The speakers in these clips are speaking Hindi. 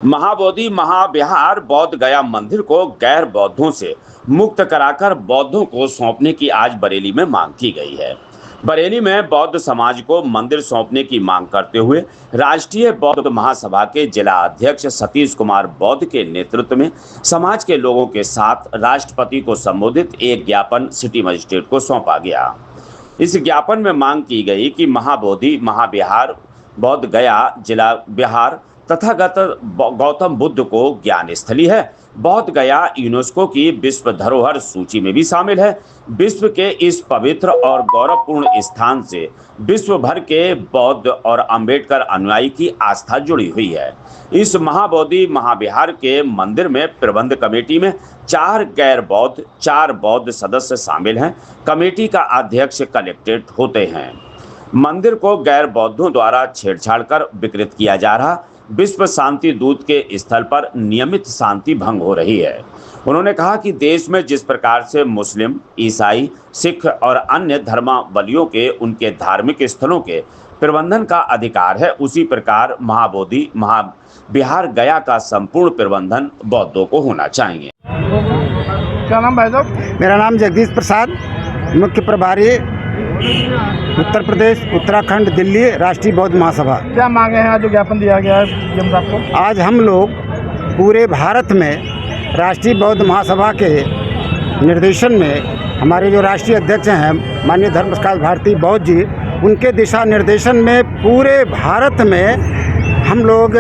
महाबोधि महाविहार बौद्ध गया मंदिर को गैर बौद्धों से मुक्त कराकर बौद्धों को सौंपने की आज बरेली में मांग की गई है। बरेली में बौद्ध समाज को मंदिर सौंपने की मांग करते हुए राष्ट्रीय बौद्ध महासभा के जिला अध्यक्ष सतीश कुमार बौद्ध के नेतृत्व में समाज के लोगों के साथ राष्ट्रपति को संबोधित एक ज्ञापन सिटी मजिस्ट्रेट को सौंपा गया। इस ज्ञापन में मांग की गई कि महाबोधि महाविहार बौद्ध गया जिला बिहार तथागत गौतम बुद्ध को ज्ञान स्थली है। बौद्ध गया यूनेस्को की विश्व धरोहर सूची में भी शामिल है। विश्व के इस पवित्र और गौरवपूर्ण स्थान से विश्व भर के बौद्ध और अंबेडकर अनुयायी की आस्था जुड़ी हुई है। इस महाबोधि महाविहार के मंदिर में प्रबंध कमेटी में 4 गैर बौद्ध 4 बौद्ध सदस्य शामिल हैं। कमेटी का अध्यक्ष कलेक्टेड होते हैं। मंदिर को गैर बौद्धों द्वारा छेड़छाड़ कर विकृत किया जा रहा विश्व शांति दूत के स्थल पर नियमित शांति भंग हो रही है। उन्होंने कहा कि देश में जिस प्रकार से मुस्लिम, ईसाई, सिख और अन्य धर्मावलंबियों के उनके धार्मिक स्थलों के प्रबंधन का अधिकार है, उसी प्रकार महाबोधि महाविहार गया का संपूर्ण प्रबंधन बौद्धों को होना चाहिए। क्या नाम भाई साहब? मेरा नाम जगदीश प्रसाद, मुख्य प्रभारी उत्तर प्रदेश, उत्तराखंड, दिल्ली राष्ट्रीय बौद्ध महासभा। क्या मांगे हैं आज जो ज्ञापन दिया गया है जम साहब को? आज हम लोग पूरे भारत में राष्ट्रीय बौद्ध महासभा के निर्देशन में हमारे जो राष्ट्रीय अध्यक्ष हैं माननीय धर्म प्रकाश भारती बौद्ध जी, उनके दिशा निर्देशन में पूरे भारत में हम लोग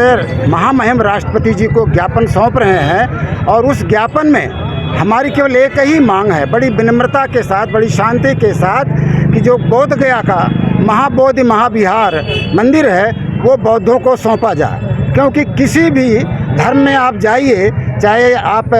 महामहिम राष्ट्रपति जी को ज्ञापन सौंप रहे हैं। और उस ज्ञापन में हमारी केवल एक ही मांग है, बड़ी विनम्रता के साथ, बड़ी शांति के साथ, कि जो बोध गया का महाबोधि महाविहार मंदिर है वो बौद्धों को सौंपा जाए। क्योंकि किसी भी धर्म में आप जाइए, चाहे आप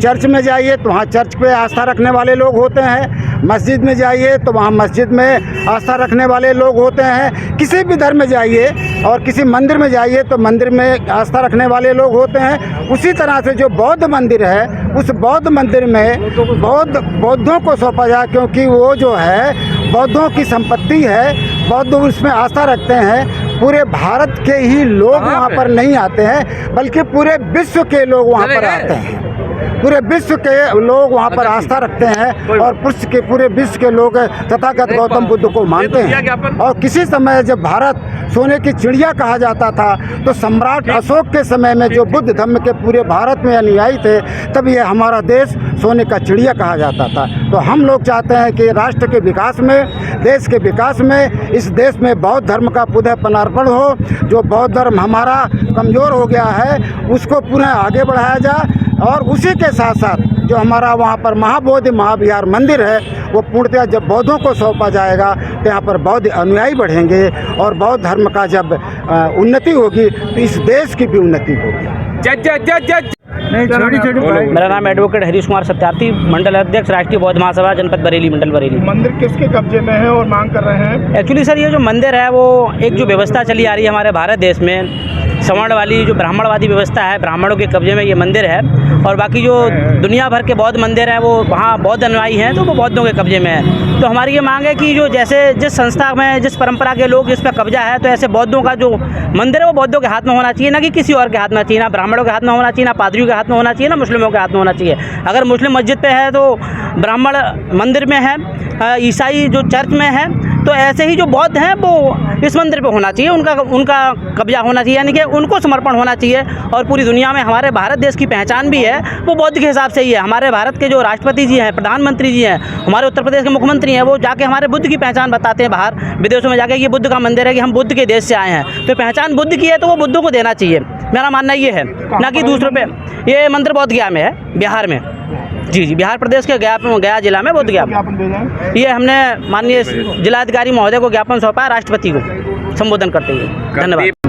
चर्च में जाइए तो वहाँ चर्च पे आस्था रखने वाले लोग होते हैं, मस्जिद में जाइए तो वहाँ मस्जिद में आस्था रखने वाले लोग होते हैं, किसी भी धर्म में जाइए और किसी मंदिर में जाइए तो मंदिर में आस्था रखने वाले लोग होते हैं। उसी तरह से जो बौद्ध मंदिर है उस बौद्ध मंदिर में बौद्धों को सौंपा जाए, क्योंकि वो जो है बौद्धों की संपत्ति है, बौद्ध उसमें आस्था रखते हैं। पूरे भारत के ही लोग वहाँ पर नहीं आते हैं बल्कि पूरे विश्व के लोग वहाँ पर आते हैं। पूरे विश्व के लोग वहाँ पर आस्था रखते हैं और पूरे विश्व के लोग तथागत गौतम बुद्ध को मानते हैं। और किसी समय जब भारत सोने की चिड़िया कहा जाता था तो सम्राट अशोक के समय में जो बुद्ध धर्म के पूरे भारत में अनुयायी थे, तब ये हमारा देश सोने का चिड़िया कहा जाता था। तो हम लोग चाहते हैं कि राष्ट्र के विकास में, देश के विकास में, इस देश में बौद्ध धर्म का पुनः पदार्पण हो। जो बौद्ध धर्म हमारा कमज़ोर हो गया है उसको पुनः आगे बढ़ाया जाए। और उसी के साथ साथ जो हमारा वहाँ पर महाबोधि महाविहार मंदिर है वो पूर्णतः जब बौद्धों को सौंपा जाएगा तो यहाँ पर बौद्ध अनुयायी बढ़ेंगे और बौद्ध धर्म का जब उन्नति होगी तो इस देश की भी उन्नति होगी। मेरा नाम एडवोकेट हरीश कुमार सत्यार्थी, मंडल अध्यक्ष राष्ट्रीय बौद्ध महासभा जनपद बरेली, मंडल बरेली। मंदिर किसके कब्जे में है और मांग कर रहे हैं? एक्चुअली सर, ये जो मंदिर है वो एक जो व्यवस्था चली आ रही है हमारे भारत देश में, सवर्ण वाली जो ब्राह्मणवादी व्यवस्था है, ब्राह्मणों के कब्जे में ये मंदिर है। और बाकी जो दुनिया भर के बौद्ध मंदिर हैं वो वहाँ बौद्ध अनुयायी हैं तो वो बौद्धों के कब्जे में है। तो हमारी ये मांग है कि जो जैसे जिस संस्था में जिस परंपरा के लोग जिस पर कब्जा है, तो ऐसे बौद्धों का जो मंदिर है वो बौद्धों के हाथ में होना चाहिए, ना कि किसी और के हाथ में चाहिए। ना ब्राह्मणों के हाथ में होना चाहिए, ना पादरियों के हाथ में होना चाहिए, ना मुस्लिमों के हाथ में होना चाहिए। अगर मुस्लिम मस्जिद पे है तो ब्राह्मण मंदिर में है, ईसाई जो चर्च में है, तो ऐसे ही जो बौद्ध हैं वो इस मंदिर पे होना चाहिए, उनका कब्जा होना चाहिए, यानी कि उनको समर्पण होना चाहिए। और पूरी दुनिया में हमारे भारत देश की पहचान भी है वो बौद्ध के हिसाब से ही है। हमारे भारत के जो राष्ट्रपति जी हैं, प्रधानमंत्री जी हैं, हमारे उत्तर प्रदेश के मुख्यमंत्री हैं, वो जाके हमारे बुद्ध की पहचान बताते हैं बाहर विदेशों में जाके, ये बुद्ध का मंदिर है कि हम बुद्ध के देश से आए हैं। तो पहचान बुद्ध की है तो वो बुद्धों को देना चाहिए, मेरा मानना ये है, ना कि दूसरों पे। ये मंदिर बोध गया में है, बिहार में। जी, बिहार प्रदेश के गया जिला में बोध गया। ये हमने माननीय जिलाधिकारी महोदय को ज्ञापन सौंपा है राष्ट्रपति को संबोधन करते हुए। धन्यवाद।